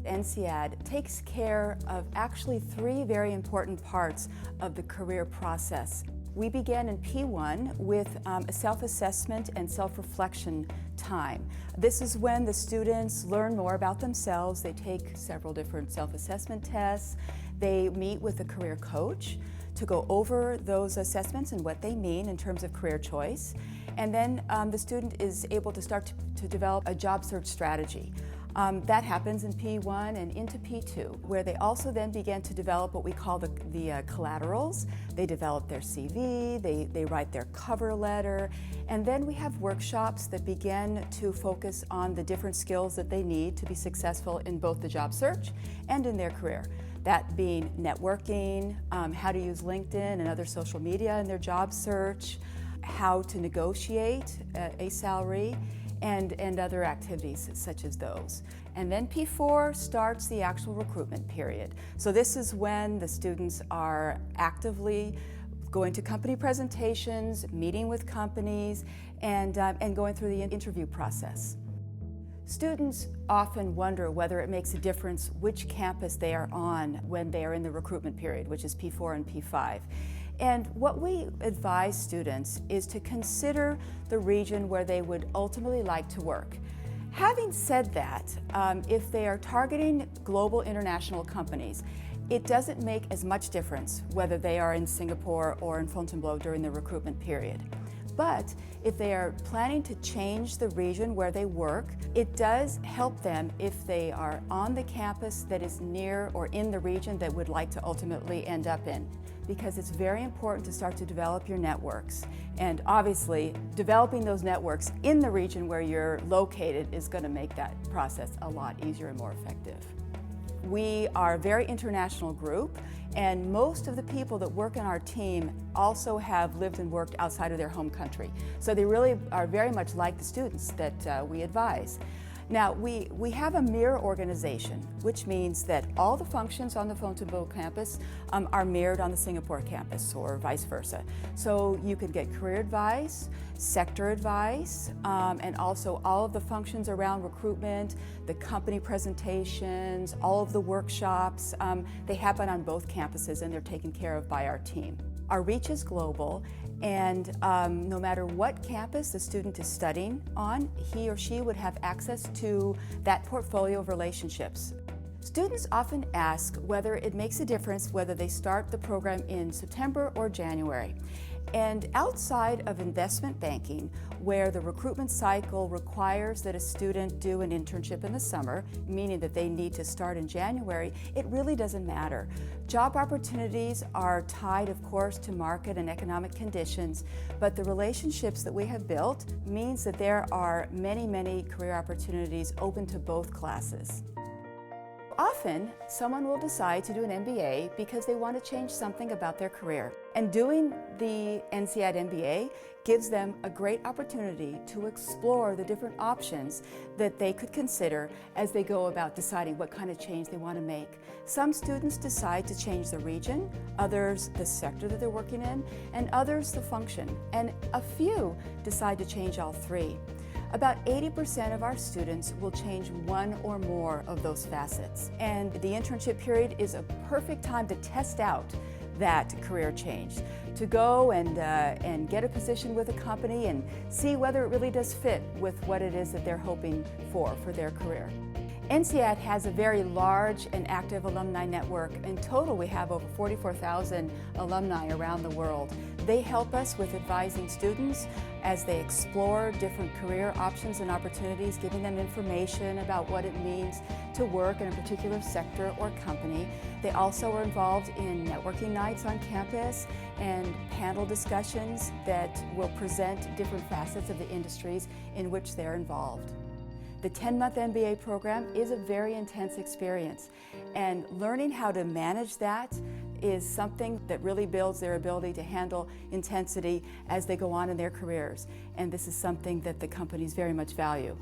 INSEAD takes care of actually three very important parts of the career process. We begin in P1 with a self-assessment and self-reflection time. This is when the students learn more about themselves. They take several different self-assessment tests. They meet with a career coach to go over those assessments and what they mean in terms of career choice. And then the student is able to start to develop a job search strategy. That happens in P1 and into P2, where they also then begin to develop what we call the collaterals. They develop their CV, they write their cover letter, and then we have workshops that begin to focus on the different skills that they need to be successful in both the job search and in their career. That being networking, how to use LinkedIn and other social media in their job search, how to negotiate a salary, and other activities such as those. And then P4 starts the actual recruitment period. So this is when the students are actively going to company presentations, meeting with companies, and going through the interview process. Students often wonder whether it makes a difference which campus they are on when they are in the recruitment period, which is P4 and P5. And what we advise students is to consider the region where they would ultimately like to work. Having said that, if they are targeting global international companies, it doesn't make as much difference whether they are in Singapore or in Fontainebleau during the recruitment period. But if they are planning to change the region where they work, it does help them if they are on the campus that is near or in the region that would like to ultimately end up in. Because it's very important to start to develop your networks. And obviously, developing those networks in the region where you're located is going to make that process a lot easier and more effective. We are a very international group, and most of the people that work in our team also have lived and worked outside of their home country. So they really are very much like the students that we advise. Now, we have a mirror organization, which means that all the functions on the Fontainebleau campus are mirrored on the Singapore campus, or vice versa. So you can get career advice, sector advice, and also all of the functions around recruitment, the company presentations, all of the workshops. They happen on both campuses, and they're taken care of by our team. Our reach is global, and no matter what campus the student is studying on, he or she would have access to that portfolio of relationships. Students often ask whether it makes a difference whether they start the program in September or January. And outside of investment banking, where the recruitment cycle requires that a student do an internship in the summer, meaning that they need to start in January, it really doesn't matter. Job opportunities are tied, of course, to market and economic conditions, but the relationships that we have built means that there are many, many career opportunities open to both classes. Often, someone will decide to do an MBA because they want to change something about their career. And doing the INSEAD MBA gives them a great opportunity to explore the different options that they could consider as they go about deciding what kind of change they want to make. Some students decide to change the region, others the sector that they're working in, and others the function. And a few decide to change all three. About 80% of our students will change one or more of those facets. And the internship period is a perfect time to test out that career change, to go and get a position with a company and see whether it really does fit with what it is that they're hoping for their career. INSEAD has a very large and active alumni network. In total, we have over 44,000 alumni around the world. They help us with advising students as they explore different career options and opportunities, giving them information about what it means to work in a particular sector or company. They also are involved in networking nights on campus and panel discussions that will present different facets of the industries in which they're involved. The 10-month MBA program is a very intense experience, and learning how to manage that is something that really builds their ability to handle intensity as they go on in their careers. And this is something that the companies very much value.